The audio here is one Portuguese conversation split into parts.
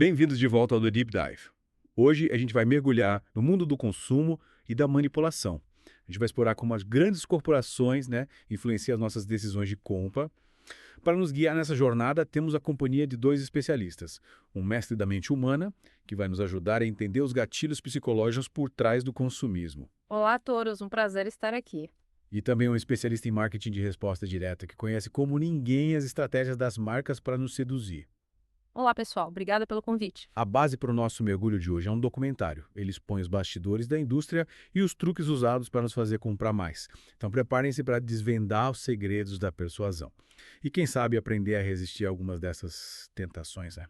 Bem-vindos de volta ao The Deep Dive. Hoje a gente vai mergulhar no mundo do consumo e da manipulação. A gente vai explorar como as grandes corporações, influenciam as nossas decisões de compra. Para nos guiar nessa jornada, temos a companhia de dois especialistas. Um mestre da mente humana, que vai nos ajudar a entender os gatilhos psicológicos por trás do consumismo. Olá, todos, um prazer estar aqui. E também um especialista em marketing de resposta direta, que conhece como ninguém as estratégias das marcas para nos seduzir. Olá, pessoal, obrigada pelo convite. A base para o nosso mergulho de hoje é um documentário. Ele expõe os bastidores da indústria e os truques usados para nos fazer comprar mais. Então preparem-se para desvendar os segredos da persuasão. E quem sabe aprender a resistir a algumas dessas tentações, né?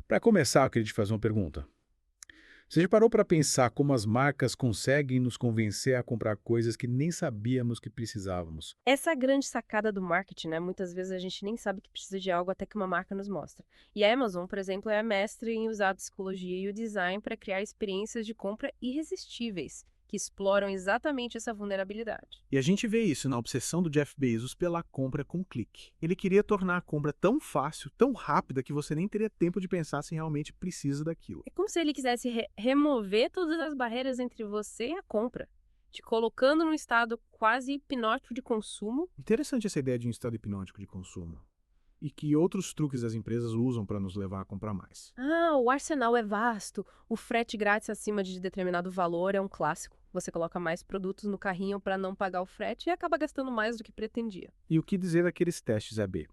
Para começar, eu queria te fazer uma pergunta. Você já parou para pensar como as marcas conseguem nos convencer a comprar coisas que nem sabíamos que precisávamos? Essa é a grande sacada do marketing, né? Muitas vezes a gente nem sabe que precisa de algo até que uma marca nos mostra. E a Amazon, por exemplo, é a mestre em usar a psicologia e o design para criar experiências de compra irresistíveis, que exploram exatamente essa vulnerabilidade. E a gente vê isso na obsessão do Jeff Bezos pela compra com clique. Ele queria tornar a compra tão fácil, tão rápida, que você nem teria tempo de pensar se realmente precisa daquilo. É como se ele quisesse remover todas as barreiras entre você e a compra, te colocando num estado quase hipnótico de consumo. Interessante essa ideia de um estado hipnótico de consumo. E que outros truques as empresas usam para nos levar a comprar mais. Ah, o arsenal é vasto. O frete grátis acima de determinado valor é um clássico. Você coloca mais produtos no carrinho para não pagar o frete e acaba gastando mais do que pretendia. E o que dizer daqueles testes AB?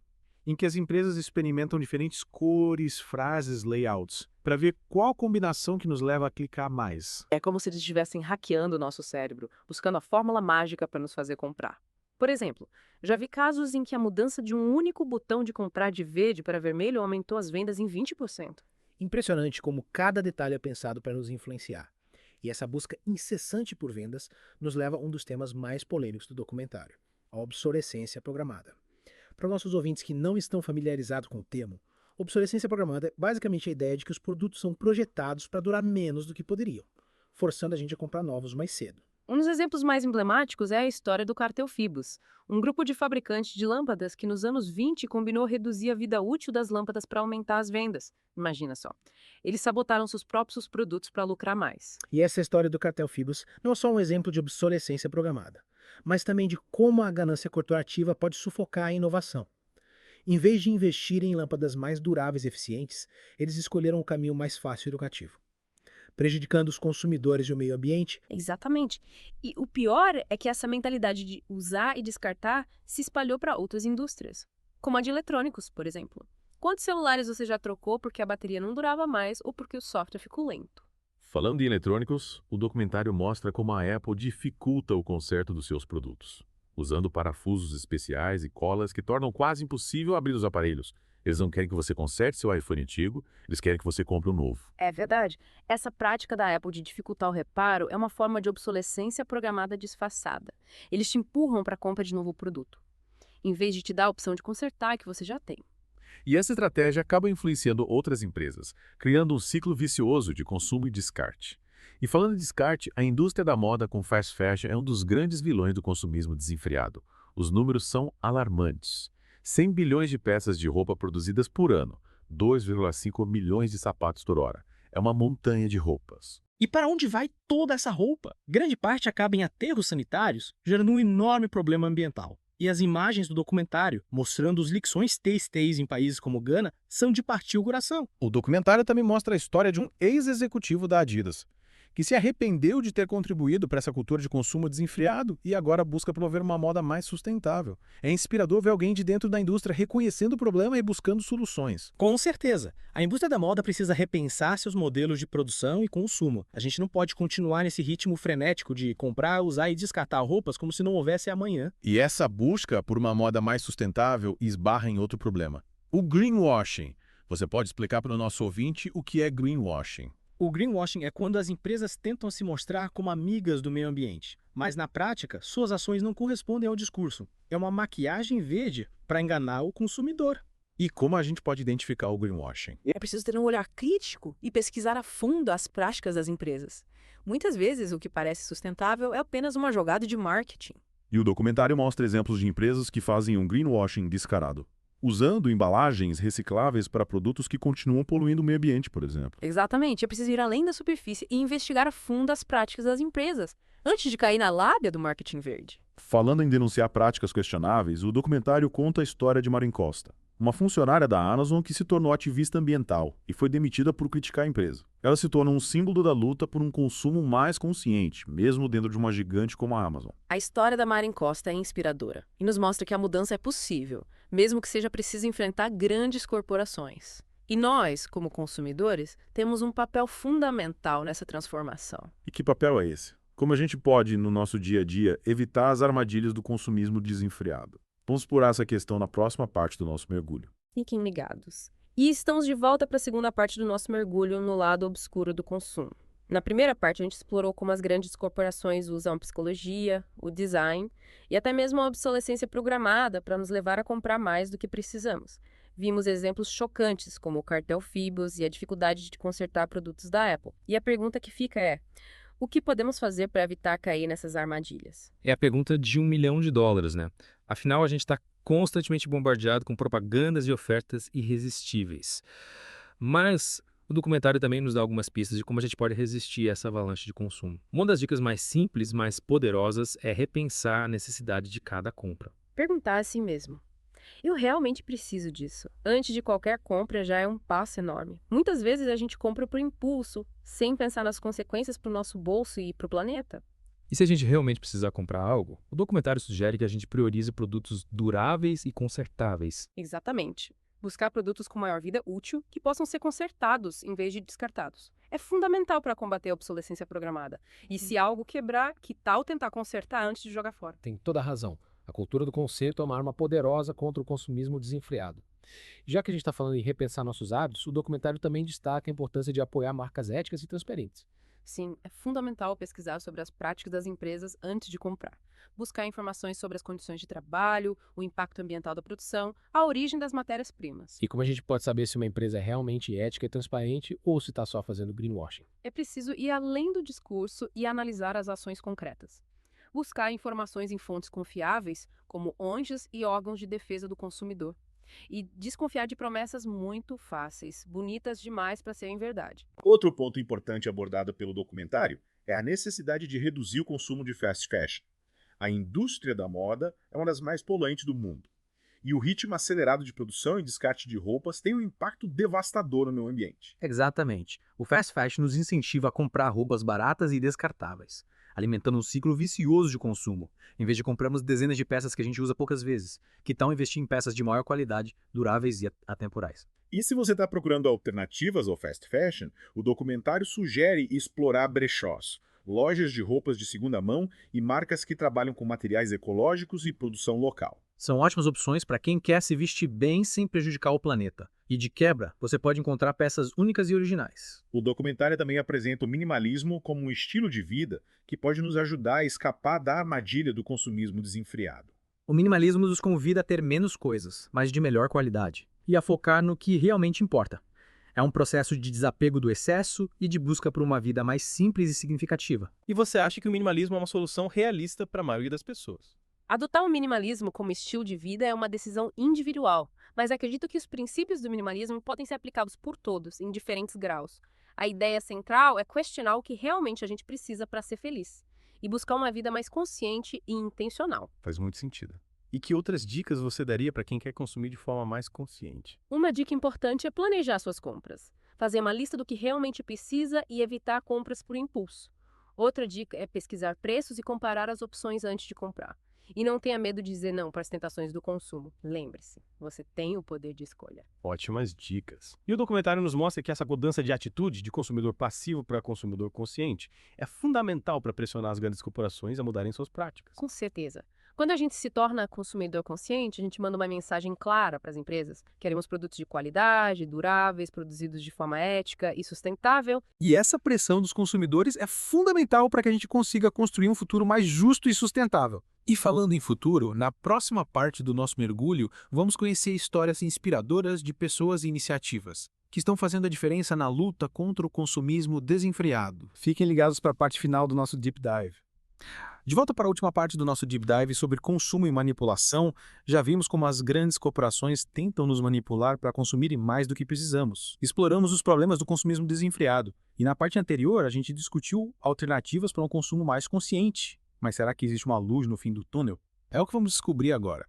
Em que as empresas experimentam diferentes cores, frases, layouts, para ver qual combinação que nos leva a clicar mais. É como se eles estivessem hackeando o nosso cérebro, buscando a fórmula mágica para nos fazer comprar. Por exemplo, já vi casos em que a mudança de um único botão de comprar de verde para vermelho aumentou as vendas em 20%. Impressionante como cada detalhe é pensado para nos influenciar. E essa busca incessante por vendas nos leva a um dos temas mais polêmicos do documentário, a obsolescência programada. Para nossos ouvintes que não estão familiarizados com o termo, obsolescência programada é basicamente a ideia de que os produtos são projetados para durar menos do que poderiam, forçando a gente a comprar novos mais cedo. Um dos exemplos mais emblemáticos é a história do cartel Phibos, um grupo de fabricantes de lâmpadas que nos anos 20 combinou reduzir a vida útil das lâmpadas para aumentar as vendas. Imagina só. Eles sabotaram seus próprios produtos para lucrar mais. E essa história do cartel Phibos não é só um exemplo de obsolescência programada, mas também de como a ganância corporativa pode sufocar a inovação. Em vez de investir em lâmpadas mais duráveis e eficientes, eles escolheram o caminho mais fácil e educativo, prejudicando os consumidores e o meio ambiente. Exatamente. E o pior é que essa mentalidade de usar e descartar se espalhou para outras indústrias, como a de eletrônicos, por exemplo. Quantos celulares você já trocou porque a bateria não durava mais ou porque o software ficou lento? Falando em eletrônicos, o documentário mostra como a Apple dificulta o conserto dos seus produtos, usando parafusos especiais e colas que tornam quase impossível abrir os aparelhos. Eles não querem que você conserte seu iPhone antigo, eles querem que você compre um novo. É verdade. Essa prática da Apple de dificultar o reparo é uma forma de obsolescência programada disfarçada. Eles te empurram para a compra de novo produto, em vez de te dar a opção de consertar que você já tem. E essa estratégia acaba influenciando outras empresas, criando um ciclo vicioso de consumo e descarte. E falando em descarte, a indústria da moda com fast fashion é um dos grandes vilões do consumismo desenfreado. Os números são alarmantes. 100 bilhões de peças de roupa produzidas por ano, 2,5 milhões de sapatos por hora. É uma montanha de roupas. E para onde vai toda essa roupa? Grande parte acaba em aterros sanitários, gerando um enorme problema ambiental. E as imagens do documentário, mostrando os lixões têxteis em países como Gana, são de partir o coração. O documentário também mostra a história de um ex-executivo da Adidas, que se arrependeu de ter contribuído para essa cultura de consumo desenfreado e agora busca promover uma moda mais sustentável. É inspirador ver alguém de dentro da indústria reconhecendo o problema e buscando soluções. Com certeza, a indústria da moda precisa repensar seus modelos de produção e consumo. A gente não pode continuar nesse ritmo frenético de comprar, usar e descartar roupas como se não houvesse amanhã. E essa busca por uma moda mais sustentável esbarra em outro problema: o greenwashing. Você pode explicar para o nosso ouvinte o que é greenwashing? O greenwashing é quando as empresas tentam se mostrar como amigas do meio ambiente, mas na prática, suas ações não correspondem ao discurso. É uma maquiagem verde para enganar o consumidor. E como a gente pode identificar o greenwashing? É preciso ter um olhar crítico e pesquisar a fundo as práticas das empresas. Muitas vezes, o que parece sustentável é apenas uma jogada de marketing. E o documentário mostra exemplos de empresas que fazem um greenwashing descarado. usando embalagens recicláveis para produtos que continuam poluindo o meio ambiente, por exemplo. Exatamente, é preciso ir além da superfície e investigar a fundo as práticas das empresas, antes de cair na lábia do marketing verde. Falando em denunciar práticas questionáveis, o documentário conta a história de Marin Costa, uma funcionária da Amazon que se tornou ativista ambiental e foi demitida por criticar a empresa. Ela se torna um símbolo da luta por um consumo mais consciente, mesmo dentro de uma gigante como a Amazon. A história da Marin Costa é inspiradora e nos mostra que a mudança é possível, mesmo que seja preciso enfrentar grandes corporações. E nós, como consumidores, temos um papel fundamental nessa transformação. E que papel é esse? Como a gente pode, no nosso dia a dia, evitar as armadilhas do consumismo desenfreado? Vamos explorar essa questão na próxima parte do nosso mergulho. Fiquem ligados. E estamos de volta para a segunda parte do nosso mergulho no lado obscuro do consumo. Na primeira parte, a gente explorou como as grandes corporações usam a psicologia, o design e até mesmo a obsolescência programada para nos levar a comprar mais do que precisamos. Vimos exemplos chocantes, como o cartel Phoebus e a dificuldade de consertar produtos da Apple. E a pergunta que fica é: o que podemos fazer para evitar cair nessas armadilhas? É a pergunta de $1 milhão, né? Afinal, a gente está constantemente bombardeado com propagandas e ofertas irresistíveis. Mas o documentário também nos dá algumas pistas de como a gente pode resistir a essa avalanche de consumo. Uma das dicas mais simples, mais poderosas, é repensar a necessidade de cada compra. Perguntar a si mesmo: eu realmente preciso disso? Antes de qualquer compra já é um passo enorme. Muitas vezes a gente compra por impulso, sem pensar nas consequências para o nosso bolso e para o planeta. E se a gente realmente precisar comprar algo, o documentário sugere que a gente priorize produtos duráveis e consertáveis. Exatamente. Buscar produtos com maior vida útil que possam ser consertados em vez de descartados. É fundamental para combater a obsolescência programada. E se algo quebrar, que tal tentar consertar antes de jogar fora? Tem toda a razão. A cultura do conserto é uma arma poderosa contra o consumismo desenfreado. Já que a gente está falando em repensar nossos hábitos, o documentário também destaca a importância de apoiar marcas éticas e transparentes. Sim, é fundamental pesquisar sobre as práticas das empresas antes de comprar. Buscar informações sobre as condições de trabalho, o impacto ambiental da produção, a origem das matérias-primas. E como a gente pode saber se uma empresa é realmente ética e transparente ou se está só fazendo greenwashing? É preciso ir além do discurso e analisar as ações concretas. Buscar informações em fontes confiáveis, como ONGs e órgãos de defesa do consumidor. E desconfiar de promessas muito fáceis, bonitas demais para serem verdade. Outro ponto importante abordado pelo documentário é a necessidade de reduzir o consumo de fast fashion. A indústria da moda é uma das mais poluentes do mundo. E o ritmo acelerado de produção e descarte de roupas tem um impacto devastador no meio ambiente. Exatamente. O fast fashion nos incentiva a comprar roupas baratas e descartáveis, alimentando um ciclo vicioso de consumo, em vez de comprarmos dezenas de peças que a gente usa poucas vezes. Que tal investir em peças de maior qualidade, duráveis e atemporais? E se você está procurando alternativas ao fast fashion, o documentário sugere explorar brechós, lojas de roupas de segunda mão e marcas que trabalham com materiais ecológicos e produção local. São ótimas opções para quem quer se vestir bem sem prejudicar o planeta. E de quebra, você pode encontrar peças únicas e originais. O documentário também apresenta o minimalismo como um estilo de vida que pode nos ajudar a escapar da armadilha do consumismo desenfreado. O minimalismo nos convida a ter menos coisas, mas de melhor qualidade, e a focar no que realmente importa. É um processo de desapego do excesso e de busca por uma vida mais simples e significativa. E você acha que o minimalismo é uma solução realista para a maioria das pessoas? Adotar o minimalismo como estilo de vida é uma decisão individual, mas acredito que os princípios do minimalismo podem ser aplicados por todos, em diferentes graus. A ideia central é questionar o que realmente a gente precisa para ser feliz e buscar uma vida mais consciente e intencional. Faz muito sentido. E que outras dicas você daria para quem quer consumir de forma mais consciente? Uma dica importante é planejar suas compras, fazer uma lista do que realmente precisa e evitar compras por impulso. Outra dica é pesquisar preços e comparar as opções antes de comprar. E não tenha medo de dizer não para as tentações do consumo. Lembre-se, você tem o poder de escolha. Ótimas dicas. E o documentário nos mostra que essa mudança de atitude de consumidor passivo para consumidor consciente é fundamental para pressionar as grandes corporações a mudarem suas práticas. Com certeza. Quando a gente se torna consumidor consciente, a gente manda uma mensagem clara para as empresas. Queremos produtos de qualidade, duráveis, produzidos de forma ética e sustentável. E essa pressão dos consumidores é fundamental para que a gente consiga construir um futuro mais justo e sustentável. E falando em futuro, na próxima parte do nosso mergulho, vamos conhecer histórias inspiradoras de pessoas e iniciativas que estão fazendo a diferença na luta contra o consumismo desenfreado. Fiquem ligados para a parte final do nosso Deep Dive. De volta para a última parte do nosso Deep Dive sobre consumo e manipulação, já vimos como as grandes corporações tentam nos manipular para consumirem mais do que precisamos. Exploramos os problemas do consumismo desenfreado. E na parte anterior, a gente discutiu alternativas para um consumo mais consciente. Mas será que existe uma luz no fim do túnel? É o que vamos descobrir agora.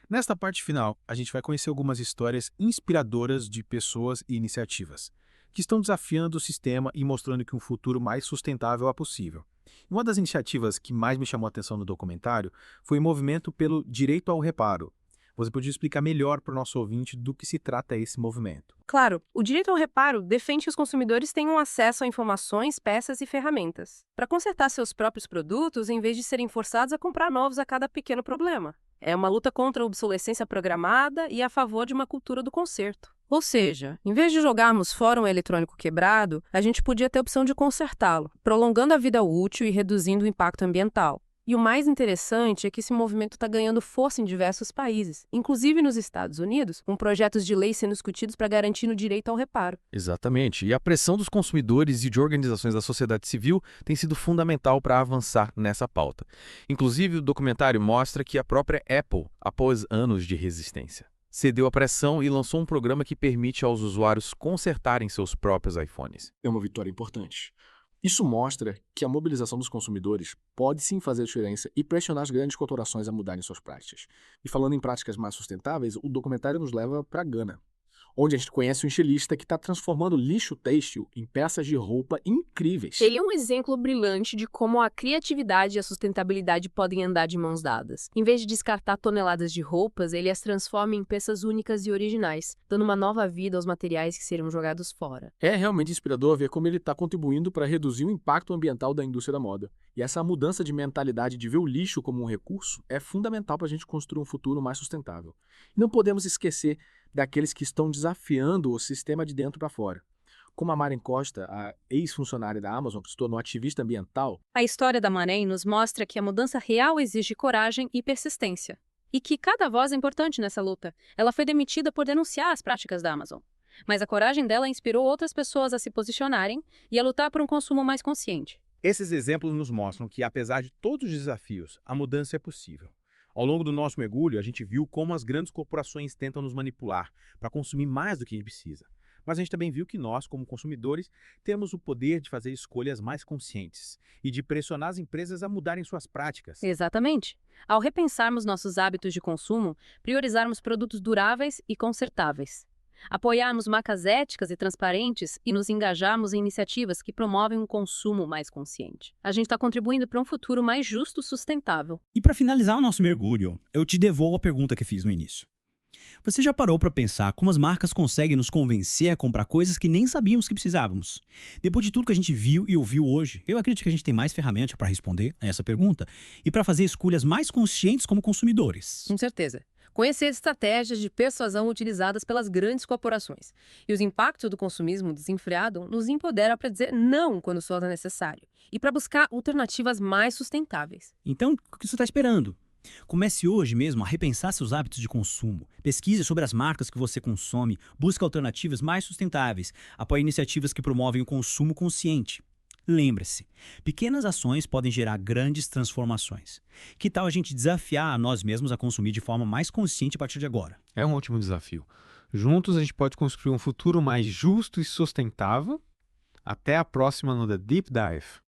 Nesta parte final, a gente vai conhecer algumas histórias inspiradoras de pessoas e iniciativas que estão desafiando o sistema e mostrando que um futuro mais sustentável é possível. Uma das iniciativas que mais me chamou a atenção no documentário foi o movimento pelo direito ao reparo. Você podia explicar melhor para o nosso ouvinte do que se trata esse movimento? Claro, o direito ao reparo defende que os consumidores tenham acesso a informações, peças e ferramentas para consertar seus próprios produtos em vez de serem forçados a comprar novos a cada pequeno problema. É uma luta contra a obsolescência programada e a favor de uma cultura do conserto. Ou seja, em vez de jogarmos fora um eletrônico quebrado, a gente podia ter a opção de consertá-lo, prolongando a vida útil e reduzindo o impacto ambiental. E o mais interessante é que esse movimento está ganhando força em diversos países, inclusive nos Estados Unidos, com projetos de lei sendo discutidos para garantir o direito ao reparo. Exatamente. E a pressão dos consumidores e de organizações da sociedade civil tem sido fundamental para avançar nessa pauta. Inclusive, o documentário mostra que a própria Apple, após anos de resistência, cedeu à pressão e lançou um programa que permite aos usuários consertarem seus próprios iPhones. É uma vitória importante. Isso mostra que a mobilização dos consumidores pode sim fazer diferença e pressionar as grandes corporações a mudarem suas práticas. E falando em práticas mais sustentáveis, o documentário nos leva para Gana, onde a gente conhece um estilista que está transformando lixo têxtil em peças de roupa incríveis. Ele é um exemplo brilhante de como a criatividade e a sustentabilidade podem andar de mãos dadas. Em vez de descartar toneladas de roupas, ele as transforma em peças únicas e originais, dando uma nova vida aos materiais que seriam jogados fora. É realmente inspirador ver como ele está contribuindo para reduzir o impacto ambiental da indústria da moda. E essa mudança de mentalidade de ver o lixo como um recurso é fundamental para a gente construir um futuro mais sustentável. E não podemos esquecer daqueles que estão desafiando o sistema de dentro para fora. Como a Maren Costa, a ex-funcionária da Amazon, que se tornou ativista ambiental. A história da Maren nos mostra que a mudança real exige coragem e persistência. E que cada voz é importante nessa luta. Ela foi demitida por denunciar as práticas da Amazon. Mas a coragem dela inspirou outras pessoas a se posicionarem e a lutar por um consumo mais consciente. Esses exemplos nos mostram que, apesar de todos os desafios, a mudança é possível. Ao longo do nosso mergulho, a gente viu como as grandes corporações tentam nos manipular para consumir mais do que a gente precisa. Mas a gente também viu que nós, como consumidores, temos o poder de fazer escolhas mais conscientes e de pressionar as empresas a mudarem suas práticas. Exatamente. Ao repensarmos nossos hábitos de consumo, priorizarmos produtos duráveis e consertáveis. Apoiarmos marcas éticas e transparentes e nos engajarmos em iniciativas que promovem um consumo mais consciente. A gente está contribuindo para um futuro mais justo e sustentável. E para finalizar o nosso mergulho, eu te devolvo a pergunta que fiz no início. Você já parou para pensar como as marcas conseguem nos convencer a comprar coisas que nem sabíamos que precisávamos? Depois de tudo que a gente viu e ouviu hoje, eu acredito que a gente tem mais ferramentas para responder a essa pergunta e para fazer escolhas mais conscientes como consumidores. Com certeza. Conhecer estratégias de persuasão utilizadas pelas grandes corporações e os impactos do consumismo desenfreado nos empodera para dizer não quando for necessário e para buscar alternativas mais sustentáveis. Então, o que você está esperando? Comece hoje mesmo a repensar seus hábitos de consumo. Pesquise sobre as marcas que você consome, busque alternativas mais sustentáveis, apoie iniciativas que promovem o consumo consciente. Lembre-se, pequenas ações podem gerar grandes transformações. Que tal a gente desafiar a nós mesmos a consumir de forma mais consciente a partir de agora? É um ótimo desafio. Juntos a gente pode construir um futuro mais justo e sustentável. Até a próxima no The Deep Dive.